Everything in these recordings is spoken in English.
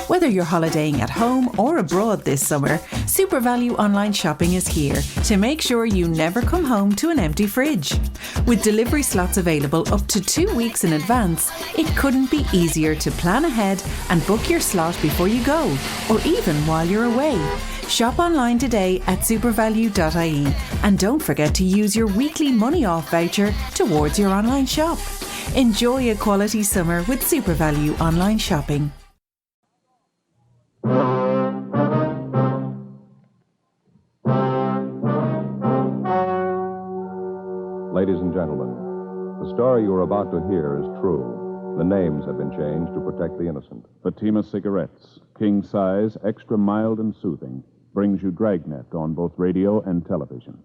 Whether you're holidaying at home or abroad this summer, Super Value Online Shopping is here to make sure you never come home to an empty fridge. With delivery slots available up to 2 weeks in advance, it couldn't be easier to plan ahead and book your slot before you go, or even while you're away. Shop online today at supervalue.ie and don't forget to use your weekly money off voucher towards your online shop. Enjoy a quality summer with Super Value Online Shopping. Ladies and gentlemen, the story you are about to hear is true. The names have been changed to protect the innocent. Fatima Cigarettes, king size, extra mild and soothing, brings you Dragnet on both radio and television.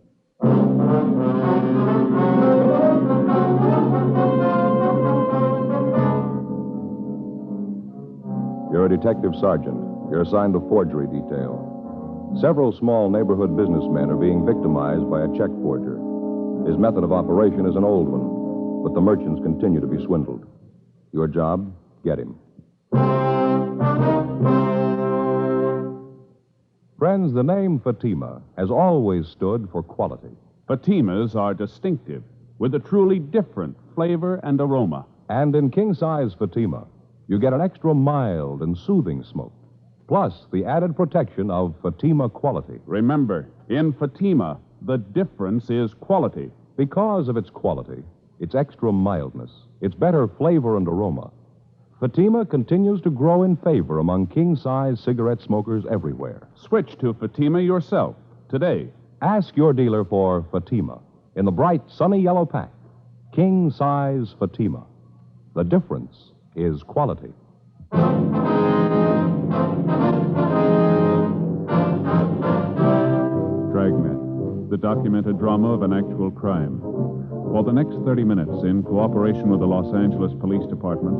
You're a detective sergeant. You're assigned to forgery detail. Several small neighborhood businessmen are being victimized by a check forger. His method of operation is an old one, but the merchants continue to be swindled. Your job, get him. Friends, the name Fatima has always stood for quality. Fatimas are distinctive, with a truly different flavor and aroma. And in king-size Fatima, you get an extra mild and soothing smoke, plus the added protection of Fatima quality. Remember, in Fatima, the difference is quality. Because of its quality, its extra mildness, its better flavor and aroma, Fatima continues to grow in favor among king-size cigarette smokers everywhere. Switch to Fatima yourself today. Ask your dealer for Fatima in the bright, sunny yellow pack. King-size Fatima. The difference is quality. Dragnet, the documented drama of an actual crime. For the next 30 minutes, in cooperation with the Los Angeles Police Department,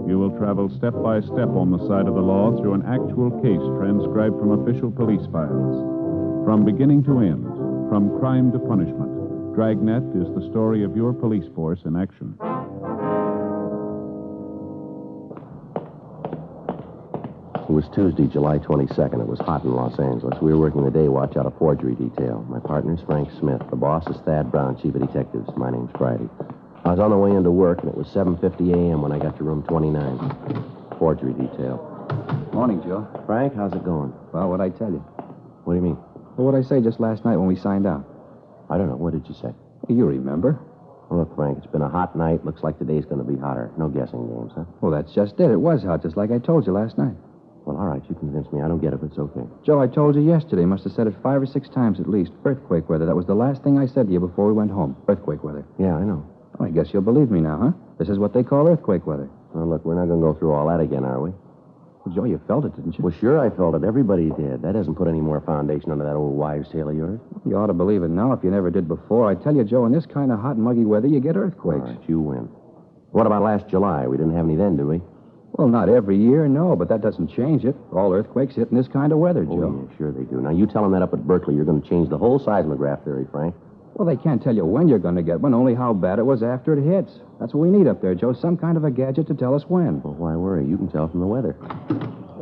you will travel step by step on the side of the law through an actual case transcribed from official police files. From beginning to end, from crime to punishment, Dragnet is the story of your police force in action. It was Tuesday, July 22nd. It was hot in Los Angeles. We were working the day watch out of forgery detail. My partner's Frank Smith. The boss is Thad Brown, chief of detectives. My name's Friday. I was on the way into work, and it was 7:50 a.m. when I got to room 29. Forgery detail. Morning, Joe. Frank, how's it going? Well, what'd I tell you? What do you mean? Well, what'd I say just last night when we signed out? I don't know. What did you say? Well, you remember. Well, look, Frank, it's been a hot night. Looks like today's going to be hotter. No guessing games, huh? Well, that's just it. It was hot, just like I told you last night. Well, all right. You convinced me. I don't get it, but it's okay. Joe, I told you yesterday. Must have said it 5 or 6 times at least. Earthquake weather. That was the last thing I said to you before we went home. Earthquake weather. Yeah, I know. Well, I guess you'll believe me now, huh? This is what they call earthquake weather. Well, look, we're not going to go through all that again, are we? Well, Joe, you felt it, didn't you? Well, sure I felt it. Everybody did. That hasn't put any more foundation under that old wives' tale of yours. You ought to believe it now if you never did before. I tell you, Joe, in this kind of hot, muggy weather, you get earthquakes. All right, you win. What about last July? We didn't have any then, did we? Well, not every year, no, but that doesn't change it. All earthquakes hit in this kind of weather, Joe. Oh, yeah, sure they do. Now, you tell them that up at Berkeley, you're going to change the whole seismograph theory, Frank. Well, they can't tell you when you're going to get one, only how bad it was after it hits. That's what we need up there, Joe, some kind of a gadget to tell us when. Well, why worry? You can tell from the weather.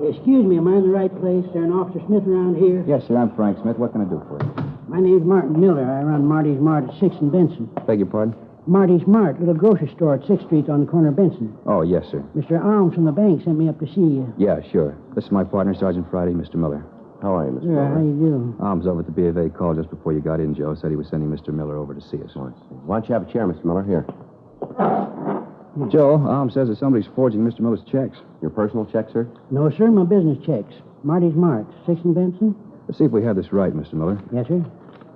Excuse me, am I in the right place? Is there an Officer Smith around here? Yes, sir, I'm Frank Smith. What can I do for you? My name's Martin Miller. I run Marty's Mart at 6th and Benson. Beg your pardon? Marty's Mart, little grocery store at 6th Street on the corner of Benson. Oh, yes, sir. Mr. Alms from the bank sent me up to see you. Yeah, sure. This is my partner, Sergeant Friday, Mr. Miller. How are you, Mr. Yeah, Miller? how you do? Alms over at the B of A called just before you got in, Joe. Said he was sending Mr. Miller over to see us. Oh, I see. Why don't you have a chair, Mr. Miller? Here. Joe, Alms says that somebody's forging Mr. Miller's checks. Your personal check, sir? No, sir, my business checks. Marty's Mart, 6th and Benson? Let's see if we have this right, Mr. Miller. Yes, sir.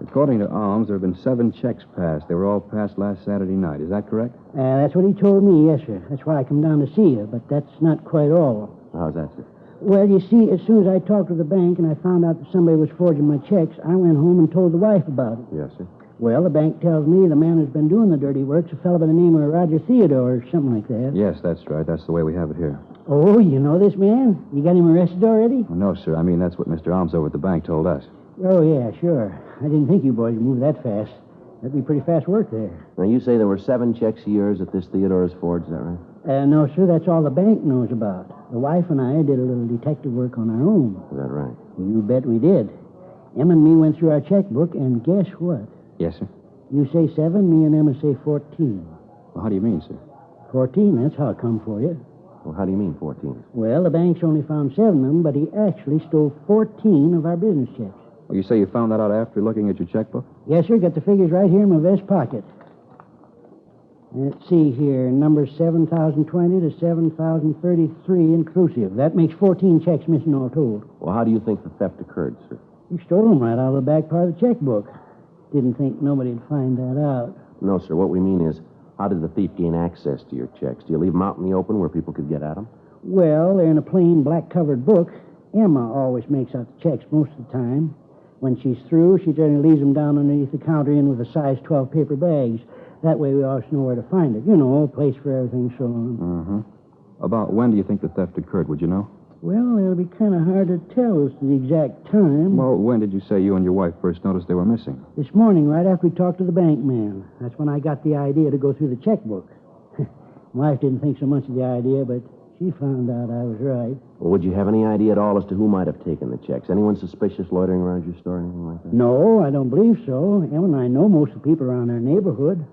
According to Alms, there have been 7 checks passed. They were all passed last Saturday night. Is that correct? That's what he told me, yes, sir. That's why I come down to see you, but that's not quite all. How's that, sir? Well, you see, as soon as I talked to the bank and I found out that somebody was forging my checks, I went home and told the wife about it. Yes, sir. Well, the bank tells me the man who's been doing the dirty work's a fellow by the name of Roger Theodore or something like that. Yes, that's right. That's the way we have it here. Oh, you know this man? You got him arrested already? Well, no, sir. I mean, that's what Mr. Alms over at the bank told us. Oh, yeah, sure. I didn't think you boys would move that fast. That'd be pretty fast work there. Now, you say there were 7 checks of yours that this Theodore has forged, is that right? No, sir, that's all the bank knows about. The wife and I did a little detective work on our own. Is that right? You bet we did. Emma and me went through our checkbook, and guess what? Yes, sir. You say 7, me and Emma say 14. Well, how do you mean, sir? 14, that's how it come for you. Well, how do you mean 14? Well, the bank's only found 7 of them, but he actually stole 14 of our business checks. Well, you say you found that out after looking at your checkbook? Yes, sir, got the figures right here in my vest pocket. Let's see here, numbers 7,020 to 7,033 inclusive. That makes 14 checks missing all told. Well, how do you think the theft occurred, sir? He stole them right out of the back part of the checkbook. Didn't think nobody'd find that out. No, sir. What we mean is, how did the thief gain access to your checks? Do you leave them out in the open where people could get at them? Well, they're in a plain black-covered book. Emma always makes out the checks most of the time. When she's through, she generally leaves them down underneath the counter in with a size 12 paper bags. That way we always know where to find it. You know, a place for everything, so on. Mm-hmm. About when do you think the theft occurred, would you know? Well, it'll be kind of hard to tell as to the exact time. Well, when did you say you and your wife first noticed they were missing? This morning, right after we talked to the bank man. That's when I got the idea to go through the checkbook. My wife didn't think so much of the idea, but she found out I was right. Well, would you have any idea at all as to who might have taken the checks? Anyone suspicious loitering around your store or anything like that? No, I don't believe so. Emma and I know most of the people around our neighborhood.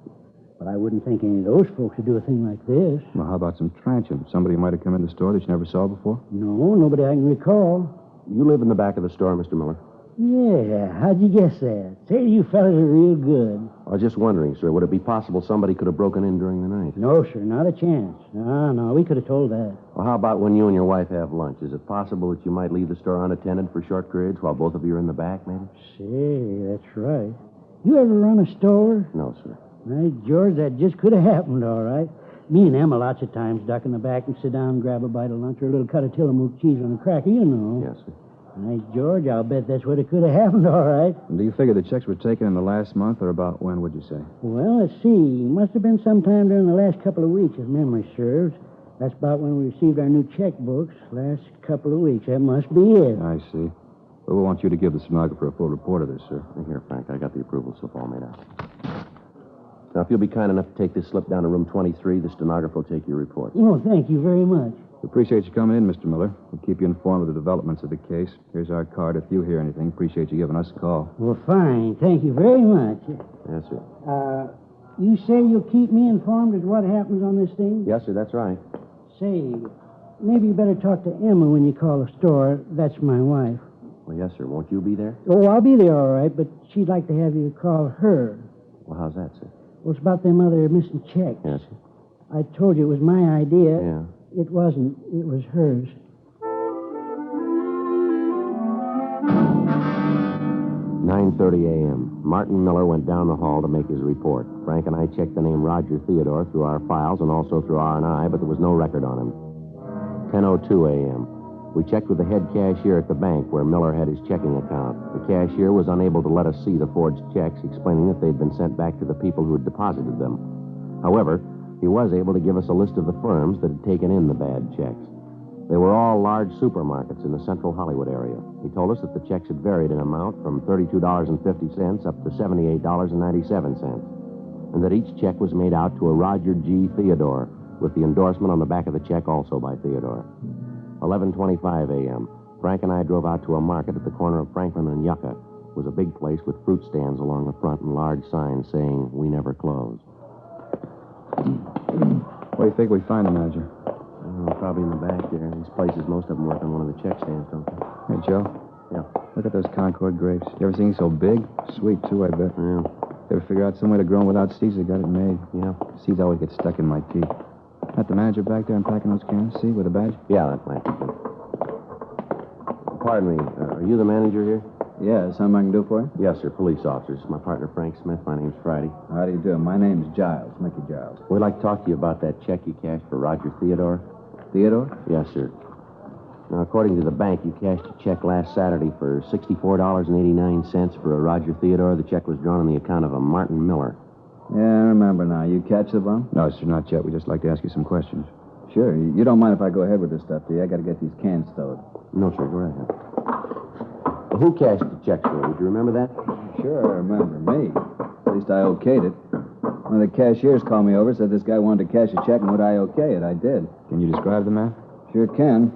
But I wouldn't think any of those folks would do a thing like this. Well, how about some transients? Somebody might have come in the store that you never saw before? No, nobody I can recall. You live in the back of the store, Mr. Miller? Yeah, how'd you guess that? Say, you fellas are real good. I was just wondering, sir, would it be possible somebody could have broken in during the night? No, sir, not a chance. No, we could have told that. Well, how about when you and your wife have lunch? Is it possible that you might leave the store unattended for short periods while both of you are in the back, maybe? Say, that's right. You ever run a store? No, sir. Hey, George, that just could have happened, all right. Me and Emma lots of times duck in the back and sit down and grab a bite of lunch or a little cut of Tillamook cheese on a cracker, you know. Yes, sir. Hey, George, I'll bet that's what it could have happened, all right. And do you figure the checks were taken in the last month, or about when, would you say? Well, let's see. Must have been sometime during the last couple of weeks, if memory serves. That's about when we received our new checkbooks. Last couple of weeks. That must be it. I see. Well, we want you to give the stenographer a full report of this, sir. Here, Frank, I got the approval slip all made out. Now, if you'll be kind enough to take this slip down to room 23, the stenographer will take your report. Oh, thank you very much. We appreciate you coming in, Mr. Miller. We'll keep you informed of the developments of the case. Here's our card. If you hear anything, appreciate you giving us a call. Well, fine. Thank you very much. Yes, sir. You say you'll keep me informed of what happens on this thing? Yes, sir, that's right. Say, maybe you better talk to Emma when you call the store. That's my wife. Well, yes, sir. Won't you be there? Oh, I'll be there, all right, but she'd like to have you call her. Well, how's that, sir? Well, it's about them other missing checks. Yes, sir. I told you it was my idea. Yeah. It wasn't. It was hers. 9:30 a.m. Martin Miller went down the hall to make his report. Frank and I checked the name Roger Theodore through our files and also through R&I, but there was no record on him. 10:02 a.m. We checked with the head cashier at the bank where Miller had his checking account. The cashier was unable to let us see the forged checks, explaining that they'd been sent back to the people who had deposited them. However, he was able to give us a list of the firms that had taken in the bad checks. They were all large supermarkets in the central Hollywood area. He told us that the checks had varied in amount from $32.50 up to $78.97, and that each check was made out to a Roger G. Theodore, with the endorsement on the back of the check also by Theodore. 11:25 a.m. Frank and I drove out to a market at the corner of Franklin and Yucca. It was a big place with fruit stands along the front and large signs saying, "We never close." Where do you think we find the manager? Probably in the back there. These places, most of them work on one of the check stands, don't they? Hey, Joe. Yeah. Look at those Concord grapes. You ever seen so big? Sweet, too, I bet. Yeah. You ever figure out some way to grow them without seeds that got it made? Yeah. Seeds always get stuck in my teeth. That the manager back there unpacking those cans, see, with a badge? Yeah, that might be good. Pardon me, are you the manager here? Yeah, something I can do for you? Yes, sir, police officers. My partner, Frank Smith. My name's Friday. How do you do? My name's Giles, Mickey Giles. We'd like to talk to you about that check you cashed for Roger Theodore. Theodore? Yes, sir. Now, according to the bank, you cashed a check last Saturday for $64.89 for a Roger Theodore. The check was drawn on the account of a Martin Miller. Yeah, I remember now. You catch the bum? No, sir, not yet. We'd just like to ask you some questions. Sure. You don't mind if I go ahead with this stuff, do you? I got to get these cans stowed. No, sir, go right ahead. Well, who cashed the check, sir? Would you remember that? Sure, I remember. Me. At least I okayed it. One of the cashiers called me over, said this guy wanted to cash a check and would I okay it. I did. Can you describe the man? Sure can.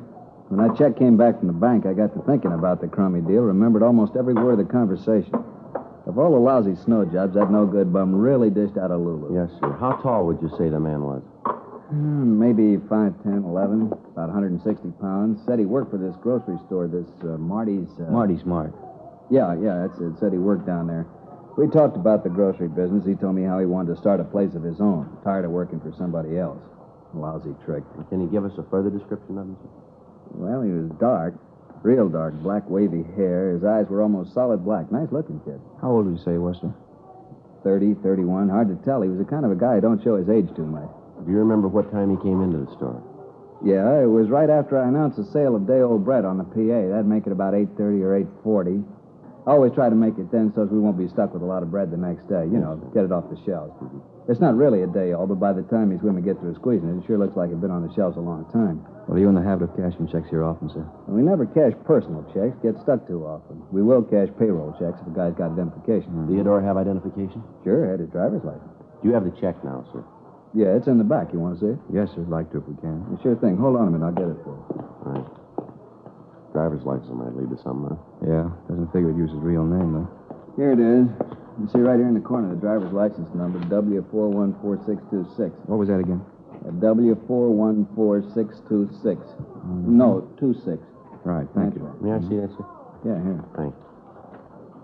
When that check came back from the bank, I got to thinking about the crummy deal, remembered almost every word of the conversation. Of all the lousy snow jobs, that no-good bum really dished out a lulu. Yes, sir. How tall would you say the man was? Maybe 5'10", 11, about 160 pounds. Said he worked for this grocery store, this Marty's... Marty Smart. Yeah, that's it. Said he worked down there. We talked about the grocery business. He told me how he wanted to start a place of his own. Tired of working for somebody else. Lousy trick. Can you give us a further description of him, sir? Well, he was dark. Real dark. Black, wavy hair. His eyes were almost solid black. Nice-looking kid. How old would you say he was, sir? 30, 31. Hard to tell. He was the kind of a guy who don't show his age too much. Do you remember what time he came into the store? Yeah, it was right after I announced the sale of day-old bread on the PA. That'd make it about 8:30 or 8:40. I always try to make it then so we won't be stuck with a lot of bread the next day. You know, get it off the shelves. It's not really a day-old, but by the time these women get through squeezing it, it sure looks like it's been on the shelves a long time. Well, are you in the habit of cashing checks here often, sir? And we never cash personal checks. Get stuck too often. We will cash payroll checks if a guy's got identification. Theodore have identification? Sure, had his driver's license. Do you have the check now, sir? Yeah, it's in the back. You want to see it? Yes, sir. I'd like to if we can. Sure thing. Hold on a minute. I'll get it for you. All right. Driver's license might lead to something, huh? Yeah. Doesn't figure he'd use his real name, though. Here it is. You see right here in the corner the driver's license number, W414626. What was that again? W414626. No, 26. Right. Thank you. May I see that, sir? Yeah, here. Thanks.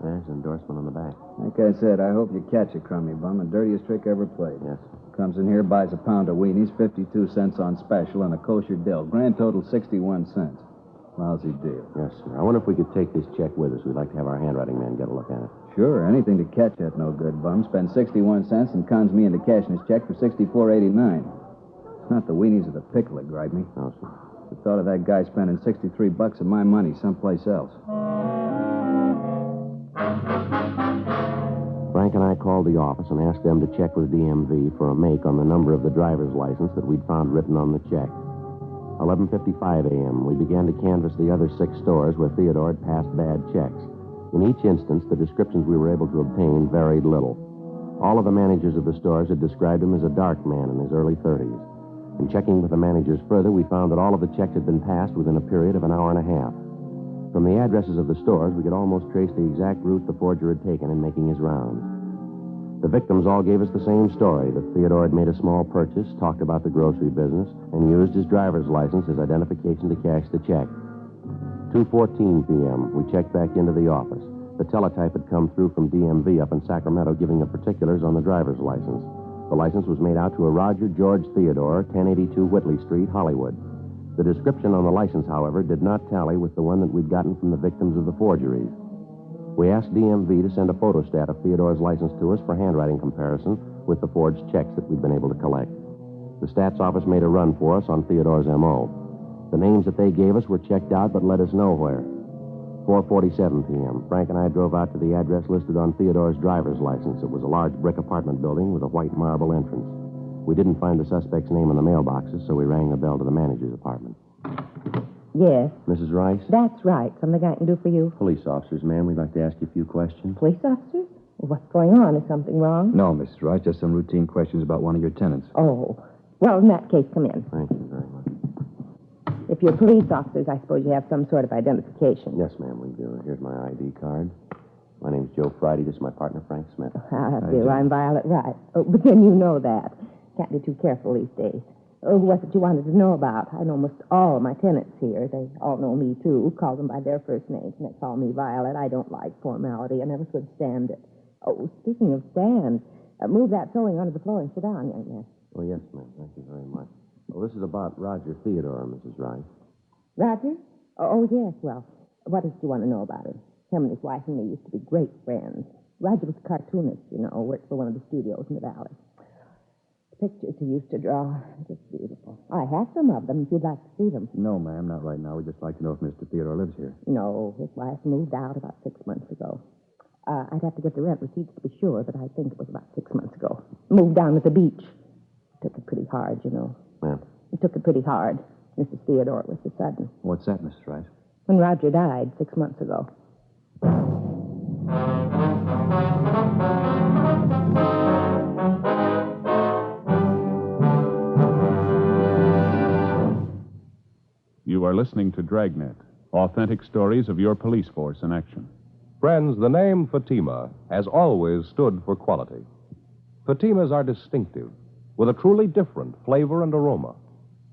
There's an endorsement on the back. Like I said, I hope you catch a crummy bum. The dirtiest trick ever played. Yes. Comes in here, buys a pound of weenies, 52 cents on special, and a kosher dill. Grand total, 61 cents. Lousy deal. Yes, sir. I wonder if we could take this check with us. We'd like to have our handwriting man get a look at it. Sure, anything to catch that no-good bum. Spends 61 cents and cons me into cashing his check for $64.89. It's not the weenies or the pickle that gripe me. No, sir. The thought of that guy spending 63 bucks of my money someplace else. Frank and I called the office and asked them to check with DMV for a make on the number of the driver's license that we'd found written on the check. 11:55 a.m., we began to canvass the other 6 stores where Theodore had passed bad checks. In each instance, the descriptions we were able to obtain varied little. All of the managers of the stores had described him as a dark man in his early 30s. In checking with the managers further, we found that all of the checks had been passed within a period of an hour and a half. From the addresses of the stores, we could almost trace the exact route the forger had taken in making his rounds. The victims all gave us the same story, that Theodore had made a small purchase, talked about the grocery business, and used his driver's license as identification to cash the check. 2:14 p.m., we checked back into the office. The teletype had come through from DMV up in Sacramento giving the particulars on the driver's license. The license was made out to a Roger George Theodore, 1082 Whitley Street, Hollywood. The description on the license, however, did not tally with the one that we'd gotten from the victims of the forgeries. We asked DMV to send a photostat of Theodore's license to us for handwriting comparison with the forged checks that we'd been able to collect. The stats office made a run for us on Theodore's M.O. The names that they gave us were checked out but led us nowhere. 4:47 p.m., Frank and I drove out to the address listed on Theodore's driver's license. It was a large brick apartment building with a white marble entrance. We didn't find the suspect's name in the mailboxes, so we rang the bell to the manager's apartment. Yes. Mrs. Rice? That's right. Something I can do for you? Police officers, ma'am. We'd like to ask you a few questions. Police officers? Well, what's going on? Is something wrong? No, Mrs. Rice. Just some routine questions about one of your tenants. Oh. Well, in that case, come in. Thank you very much. If you're police officers, I suppose you have some sort of identification. Yes, ma'am, we do. Here's my ID card. My name's Joe Friday. This is my partner, Frank Smith. Ah, dear, I'm Violet Wright. Oh, but then you know that. Can't be too careful these days. Oh, what's it you wanted to know about? I know almost all of my tenants here. They all know me, too. Call them by their first names, and they call me Violet. I don't like formality. I never could stand it. Oh, speaking of stand, move that sewing onto the floor and sit down, young man. Oh, yes, ma'am. Thank you very much. Well, this is about Roger Theodore, Mrs. Rice. Roger? Oh, yes. Well, what did you want to know about him? Him and his wife and me used to be great friends. Roger was a cartoonist, you know, worked for one of the studios in the valley. The pictures he used to draw, just beautiful. I have some of them if you'd like to see them. No, ma'am, not right now. We'd just like to know if Mr. Theodore lives here. No, his wife moved out about 6 months ago. I'd have to get the rent receipts to be sure, but I think it was about 6 months ago. Moved down at the beach. Took it pretty hard, you know. Ma'am? He took it pretty hard. Mrs. Theodore was so sudden. What's that, Mrs. Rice? When Roger died 6 months ago. You are listening to Dragnet, authentic stories of your police force in action. Friends, the name Fatima has always stood for quality. Fatimas are distinctive, with a truly different flavor and aroma.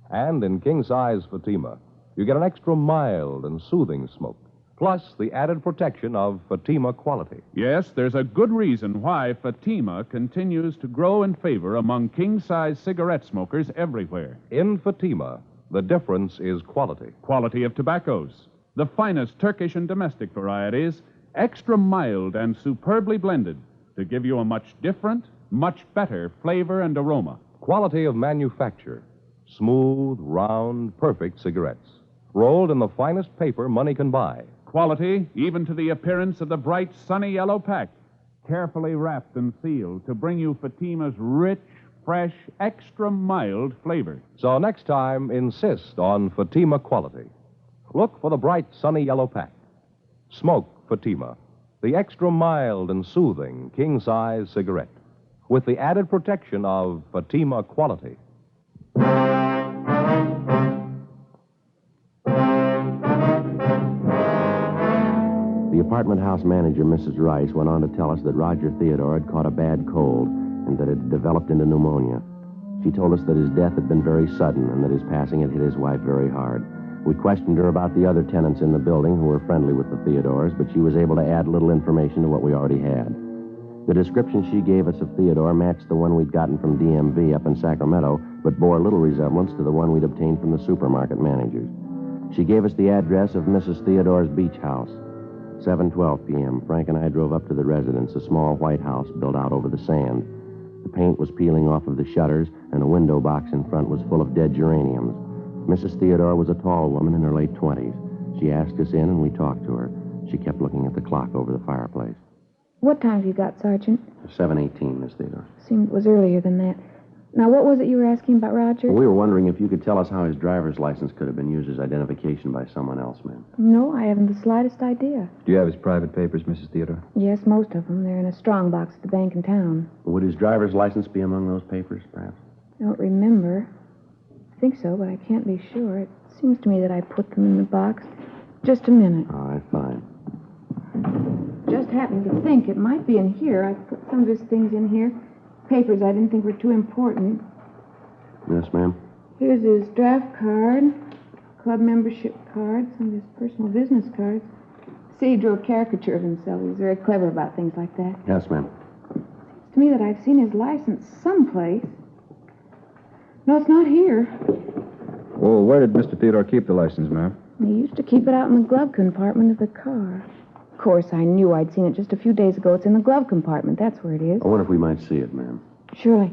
And in king-size Fatima, you get an extra mild and soothing smoke, plus the added protection of Fatima quality. Yes, there's a good reason why Fatima continues to grow in favor among king-size cigarette smokers everywhere. In Fatima, the difference is quality. Quality of tobaccos, the finest Turkish and domestic varieties, extra mild and superbly blended to give you a much different, much better flavor and aroma. Quality of manufacture. Smooth, round, perfect cigarettes. Rolled in the finest paper money can buy. Quality even to the appearance of the bright, sunny yellow pack. Carefully wrapped and sealed to bring you Fatima's rich, fresh, extra mild flavor. So next time, insist on Fatima quality. Look for the bright, sunny yellow pack. Smoke Fatima, the extra mild and soothing king-size cigarette, with the added protection of Fatima quality. The apartment house manager, Mrs. Rice, went on to tell us that Roger Theodore had caught a bad cold and that it had developed into pneumonia. She told us that his death had been very sudden and that his passing had hit his wife very hard. We questioned her about the other tenants in the building who were friendly with the Theodores, but she was able to add little information to what we already had. The description she gave us of Theodore matched the one we'd gotten from DMV up in Sacramento, but bore little resemblance to the one we'd obtained from the supermarket managers. She gave us the address of Mrs. Theodore's beach house. 7:12 p.m., Frank and I drove up to the residence, a small white house built out over the sand. The paint was peeling off of the shutters, and a window box in front was full of dead geraniums. Mrs. Theodore was a tall woman in her late 20s. She asked us in, and we talked to her. She kept looking at the clock over the fireplace. What time have you got, Sergeant? 7:18, Miss Theodore. Seemed it was earlier than that. Now, what was it you were asking about Roger? Well, we were wondering if you could tell us how his driver's license could have been used as identification by someone else, ma'am. No, I haven't the slightest idea. Do you have his private papers, Mrs. Theodore? Yes, most of them. They're in a strong box at the bank in town. Would his driver's license be among those papers, perhaps? I don't remember. I think so, but I can't be sure. It seems to me that I put them in the box. Just a minute. All right, fine. Just happened to think it might be in here. I put some of his things in here. Papers I didn't think were too important. Yes, ma'am. Here's his draft card, club membership card, some of his personal business cards. See, he drew a caricature of himself. He was very clever about things like that. Yes, ma'am. Seems to me that I've seen his license someplace. No, it's not here. Well, where did Mr. Theodore keep the license, ma'am? He used to keep it out in the glove compartment of the car. Of course, I knew I'd seen it just a few days ago. It's in the glove compartment. That's where it is. I wonder if we might see it, ma'am. Surely.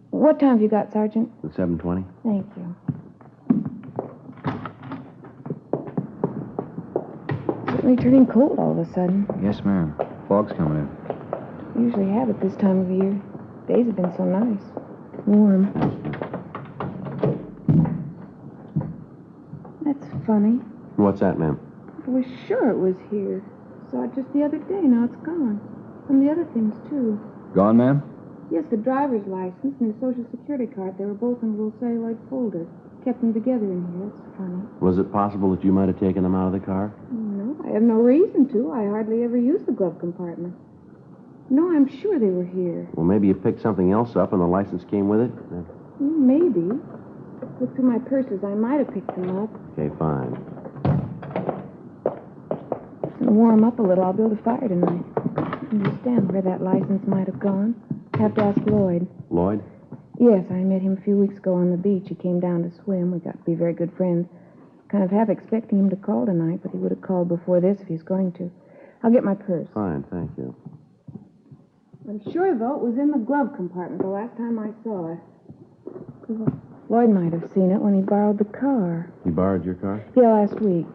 What time have you got, Sergeant? At 7:20? Thank you. Certainly turning cold all of a sudden. Yes, ma'am. Fog's coming in. We usually have it this time of year. Days have been so nice. Warm. That's funny. What's that, ma'am? I was sure it was here. Saw it just the other day. Now it's gone. And the other things, too. Gone, ma'am? Yes, the driver's license and his Social Security card. They were both in a little celluloid folder. Kept them together in here. That's funny. Was it possible that you might have taken them out of the car? No, I have no reason to. I hardly ever use the glove compartment. No, I'm sure they were here. Well, maybe you picked something else up and the license came with it? Maybe. Look through my purses. I might have picked them up. Okay, fine. It's going to warm up a little. I'll build a fire tonight. I understand where that license might have gone. Have to ask Lloyd. Lloyd? Yes, I met him a few weeks ago on the beach. He came down to swim. We got to be very good friends. Kind of half expecting him to call tonight, but he would have called before this if he's going to. I'll get my purse. Fine, thank you. I'm sure, though, it was in the glove compartment the last time I saw it. Lloyd might have seen it when he borrowed the car. He borrowed your car? Yeah, last week.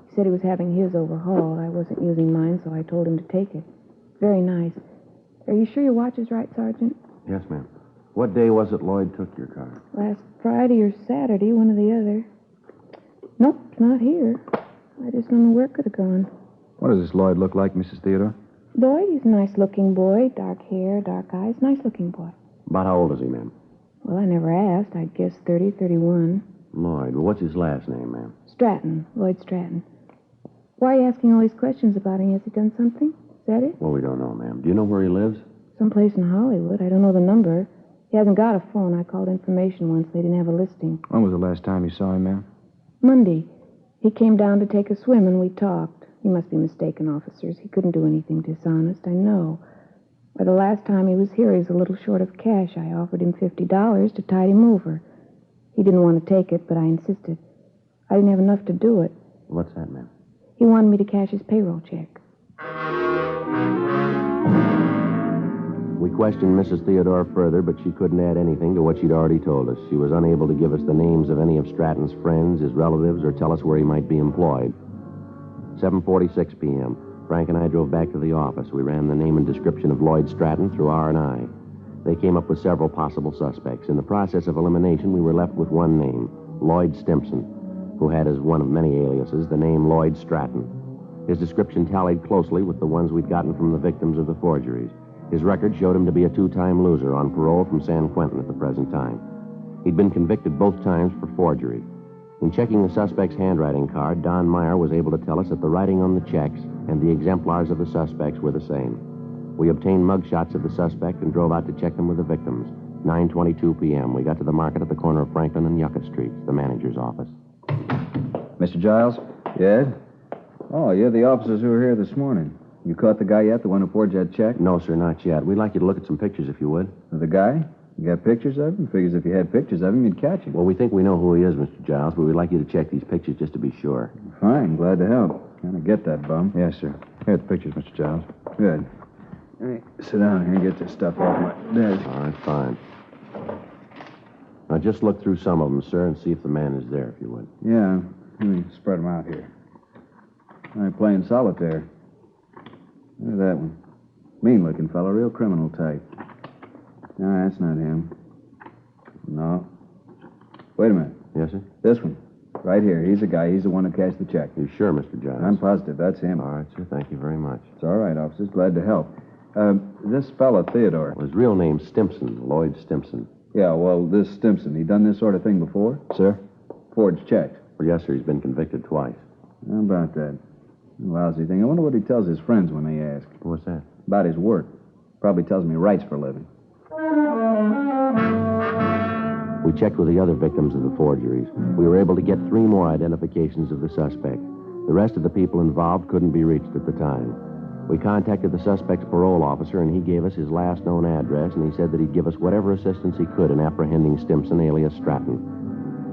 He said he was having his overhauled. I wasn't using mine, so I told him to take it. Very nice. Are you sure your watch is right, Sergeant? Yes, ma'am. What day was it Lloyd took your car? Last Friday or Saturday, one or the other. Nope, it's not here. I just don't know where it could have gone. What does this Lloyd look like, Mrs. Theodore? Lloyd, he's a nice-looking boy. Dark hair, dark eyes. Nice-looking boy. About how old is he, ma'am? Well, I never asked. I'd guess 30, 31. Lloyd. Well, what's his last name, ma'am? Stratton, Lloyd Stratton. Why are you asking all these questions about him? Has he done something? Is that it? Well, we don't know, ma'am. Do you know where he lives? Someplace in Hollywood. I don't know the number. He hasn't got a phone. I called information once. They didn't have a listing. When was the last time you saw him, ma'am? Monday. He came down to take a swim, and we talked. You must be mistaken, officers. He couldn't do anything dishonest, I know. But the last time he was here, he was a little short of cash. I offered him $50 to tide him over. He didn't want to take it, but I insisted. I didn't have enough to do it. What's that, ma'am? He wanted me to cash his payroll check. We questioned Mrs. Theodore further, but she couldn't add anything to what she'd already told us. She was unable to give us the names of any of Stratton's friends, his relatives, or tell us where he might be employed. 7:46 p.m. Frank and I drove back to the office. We ran the name and description of Lloyd Stratton through R&I. They came up with several possible suspects. In the process of elimination, we were left with one name, Lloyd Stimpson, who had as one of many aliases the name Lloyd Stratton. His description tallied closely with the ones we'd gotten from the victims of the forgeries. His record showed him to be a two-time loser on parole from San Quentin at the present time. He'd been convicted both times for forgery. In checking the suspect's handwriting card, Don Meyer was able to tell us that the writing on the checks and the exemplars of the suspects were the same. We obtained mugshots of the suspect and drove out to check them with the victims. 9:22 p.m. We got to the market at the corner of Franklin and Yucca Streets, the manager's office. Mr. Giles? Yes? Oh, you're the officers who were here this morning. You caught the guy yet, the one who forged that check? No, sir, not yet. We'd like you to look at some pictures, if you would. Of the guy? You got pictures of him? Figures if you had pictures of him, you'd catch him. Well, we think we know who he is, Mr. Giles, but we'd like you to check these pictures just to be sure. Fine, glad to help. Kind of get that bum. Yes, sir. Here are the pictures, Mr. Giles. Good. Let me sit down here and get this stuff off my desk. All right, fine. Now, just look through some of them, sir, and see if the man is there, if you would. Yeah. Let me spread them out here. I'm playing solitaire. Look at that one. Mean-looking fellow, real criminal type. No, that's not him. No. Wait a minute. Yes, sir? This one. Right here. He's the guy. He's the one who cashed the check. You sure, Mr. Giles? I'm positive. That's him. All right, sir. Thank you very much. It's all right, officers. Glad to help. This fella, Theodore. Well, his real name's Stimpson, Lloyd Stimpson. Yeah, well, this Stimpson, he done this sort of thing before? Sir? Forged checks. Well, yes, sir. He's been convicted twice. How about that? Lousy thing. I wonder what he tells his friends when they ask. What's that? About his work. Probably tells them he writes for a living. We checked with the other victims of the forgeries. We were able to get 3 more identifications of the suspect. The rest of the people involved couldn't be reached at the time. We contacted the suspect's parole officer, and he gave us his last known address, and he said that he'd give us whatever assistance he could in apprehending Stimpson, alias Stratton.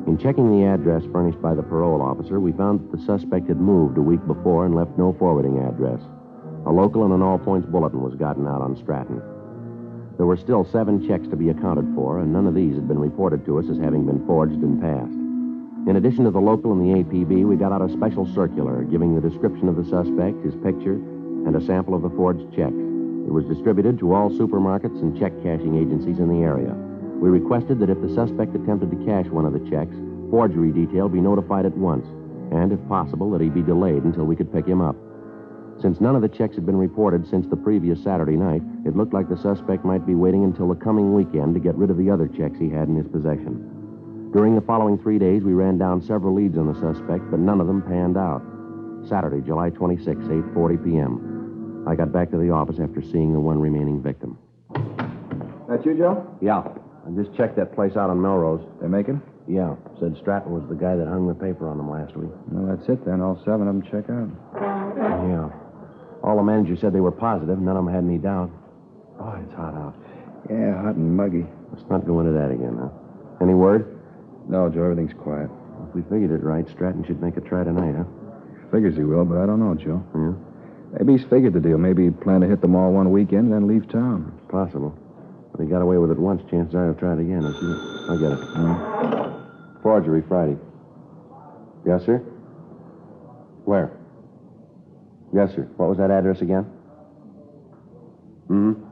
In checking the address furnished by the parole officer, we found that the suspect had moved a week before and left no forwarding address. A local and an all-points bulletin was gotten out on Stratton. There were still 7 checks to be accounted for, and none of these had been reported to us as having been forged and passed. In addition to the local and the APB, we got out a special circular giving the description of the suspect, his picture, and a sample of the forged checks. It was distributed to all supermarkets and check-cashing agencies in the area. We requested that if the suspect attempted to cash one of the checks, forgery detail be notified at once, and, if possible, that he be delayed until we could pick him up. Since none of the checks had been reported since the previous Saturday night, it looked like the suspect might be waiting until the coming weekend to get rid of the other checks he had in his possession. During the following 3 days, we ran down several leads on the suspect, but none of them panned out. Saturday, July 26, 8:40 p.m. I got back to the office after seeing the one remaining victim. That you, Joe? Yeah. I just checked that place out on Melrose. They making? Yeah. Said Stratton was the guy that hung the paper on them last week. Well, that's it then. All 7 of them check out. Yeah. All the managers said they were positive. None of them had any doubt. Oh, it's hot out. Yeah, hot and muggy. Let's not go into that again, huh? Any word? No, Joe, everything's quiet. If we figured it right, Stratton should make a try tonight, huh? Figures he will, but I don't know, Joe. Yeah? Maybe he's figured the deal. Maybe he planned to hit them all one weekend and then leave town. It's possible. If he got away with it once, chances are he'll try it again. I'll get it. Forgery, Friday. Yes, sir? Where? Yes, sir. What was that address again? Mm-hmm.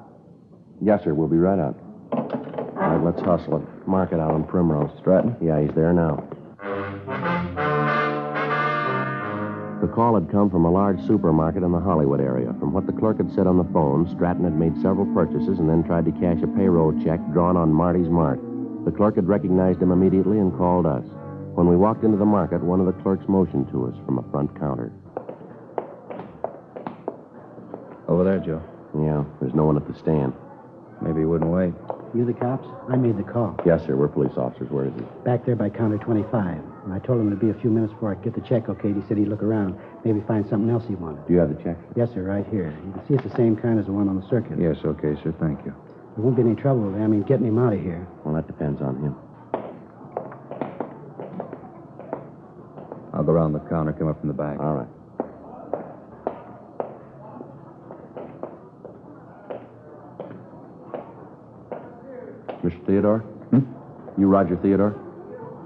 Yes, sir. We'll be right out. All right, let's hustle it. Mark it out on Primrose. Stratton? Yeah, he's there now. The call had come from a large supermarket in the Hollywood area. From what the clerk had said on the phone, Stratton had made several purchases and then tried to cash a payroll check drawn on Marty's Mart. The clerk had recognized him immediately and called us. When we walked into the market, one of the clerks motioned to us from a front counter. Over there, Joe. Yeah, there's no one at the stand. Maybe he wouldn't wait. You the cops? I made the call. Yes, sir. We're police officers. Where is he? Back there by counter 25. And I told him it'd be a few minutes before I could get the check okayed. He said he'd look around, maybe find something else he wanted. Do you have the check? Yes, sir, right here. You can see it's the same kind as the one on the circuit. Yes, okay, sir. Thank you. There won't be any trouble. Getting him out of here. Well, that depends on him. I'll go around the counter, come up from the back. All right. Mr. Theodore? You Roger Theodore?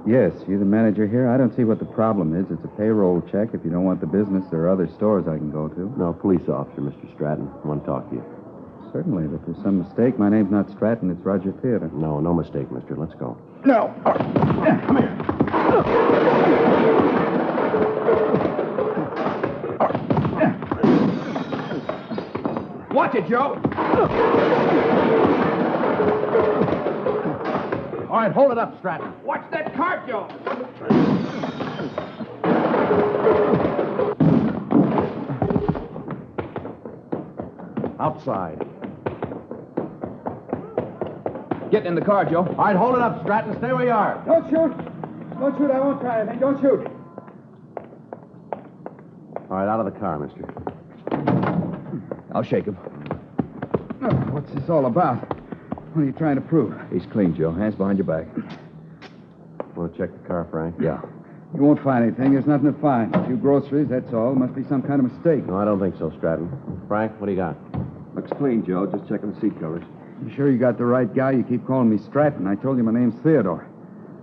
Yes, you the manager here? I don't see what the problem is. It's a payroll check. If you don't want the business, there are other stores I can go to. No, police officer, Mr. Stratton. I want to talk to you. Certainly, but there's some mistake. My name's not Stratton, it's Roger Theodore. No mistake, mister. Let's go. No! Come here. Watch it, Joe. All right, hold it up, Stratton. Watch that cart, Joe. Outside. Get in the car, Joe. All right, hold it up, Stratton. Stay where you are. Don't shoot! Don't shoot, I won't try anything. Don't shoot. All right, out of the car, mister. I'll shake him. Oh, what's this all about? What are you trying to prove? He's clean, Joe. Hands behind your back. Want to check the car, Frank? Yeah. You won't find anything. There's nothing to find. A few groceries, that's all. Must be some kind of mistake. No, I don't think so, Stratton. Frank, what do you got? Looks clean, Joe. Just checking the seat covers. You sure you got the right guy? You keep calling me Stratton. I told you my name's Theodore.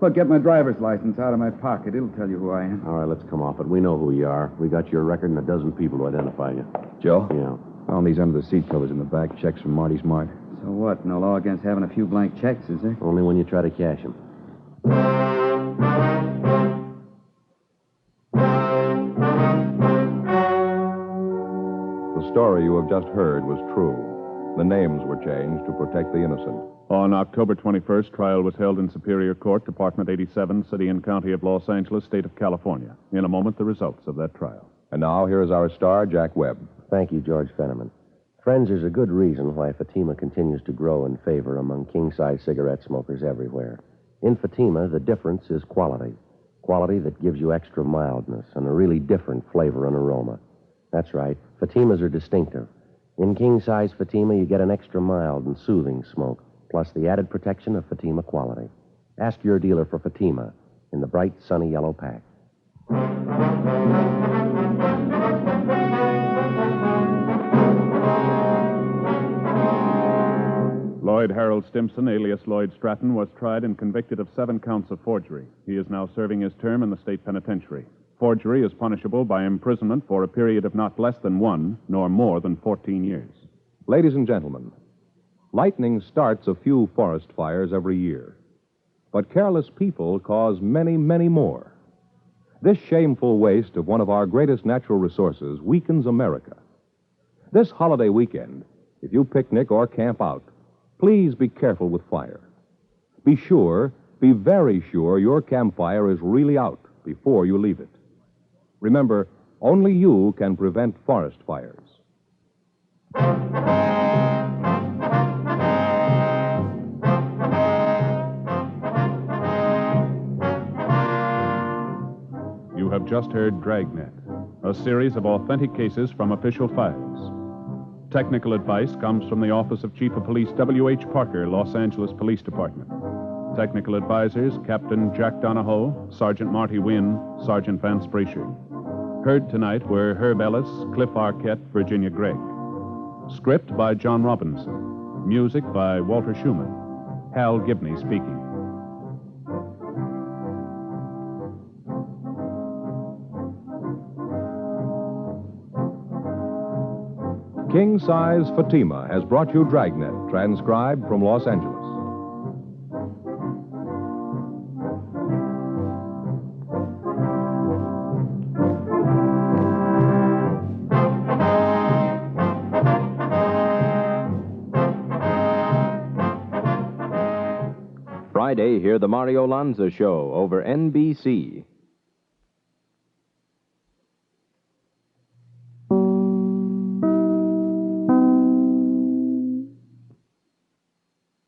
Look, get my driver's license out of my pocket. It'll tell you who I am. All right, let's come off it. We know who you are. We got your record and a dozen people to identify you. Joe? Yeah. Found these under the seat covers in the back. Checks from Marty's Mart. So what? No law against having a few blank checks, is there? Only when you try to cash them. The story you have just heard was true. The names were changed to protect the innocent. On October 21st, trial was held in Superior Court, Department 87, City and County of Los Angeles, State of California. In a moment, the results of that trial. And now, here is our star, Jack Webb. Thank you, George Fenneman. Friends, there's a good reason why Fatima continues to grow in favor among king-size cigarette smokers everywhere. In Fatima, the difference is quality. Quality that gives you extra mildness and a really different flavor and aroma. That's right, Fatimas are distinctive. In king-size Fatima, you get an extra mild and soothing smoke, plus the added protection of Fatima quality. Ask your dealer for Fatima in the bright, sunny yellow pack. Lloyd Harold Stimson, alias Lloyd Stratton, was tried and convicted of 7 counts of forgery. He is now serving his term in the state penitentiary. Forgery is punishable by imprisonment for a period of not less than 1, nor more than 14 years. Ladies and gentlemen, lightning starts a few forest fires every year. But careless people cause many, many more. This shameful waste of one of our greatest natural resources weakens America. This holiday weekend, if you picnic or camp out, please be careful with fire. Be sure, be very sure your campfire is really out before you leave it. Remember, only you can prevent forest fires. You have just heard Dragnet, a series of authentic cases from official files. Technical advice comes from the Office of Chief of Police W.H. Parker, Los Angeles Police Department. Technical advisors, Captain Jack Donahoe, Sergeant Marty Wynn, Sergeant Vance Brasher. Heard tonight were Herb Ellis, Cliff Arquette, Virginia Gregg. Script by John Robinson. Music by Walter Schumann. Hal Gibney speaking. King Size Fatima has brought you Dragnet, transcribed from Los Angeles. Friday, hear the Mario Lanza Show over NBC.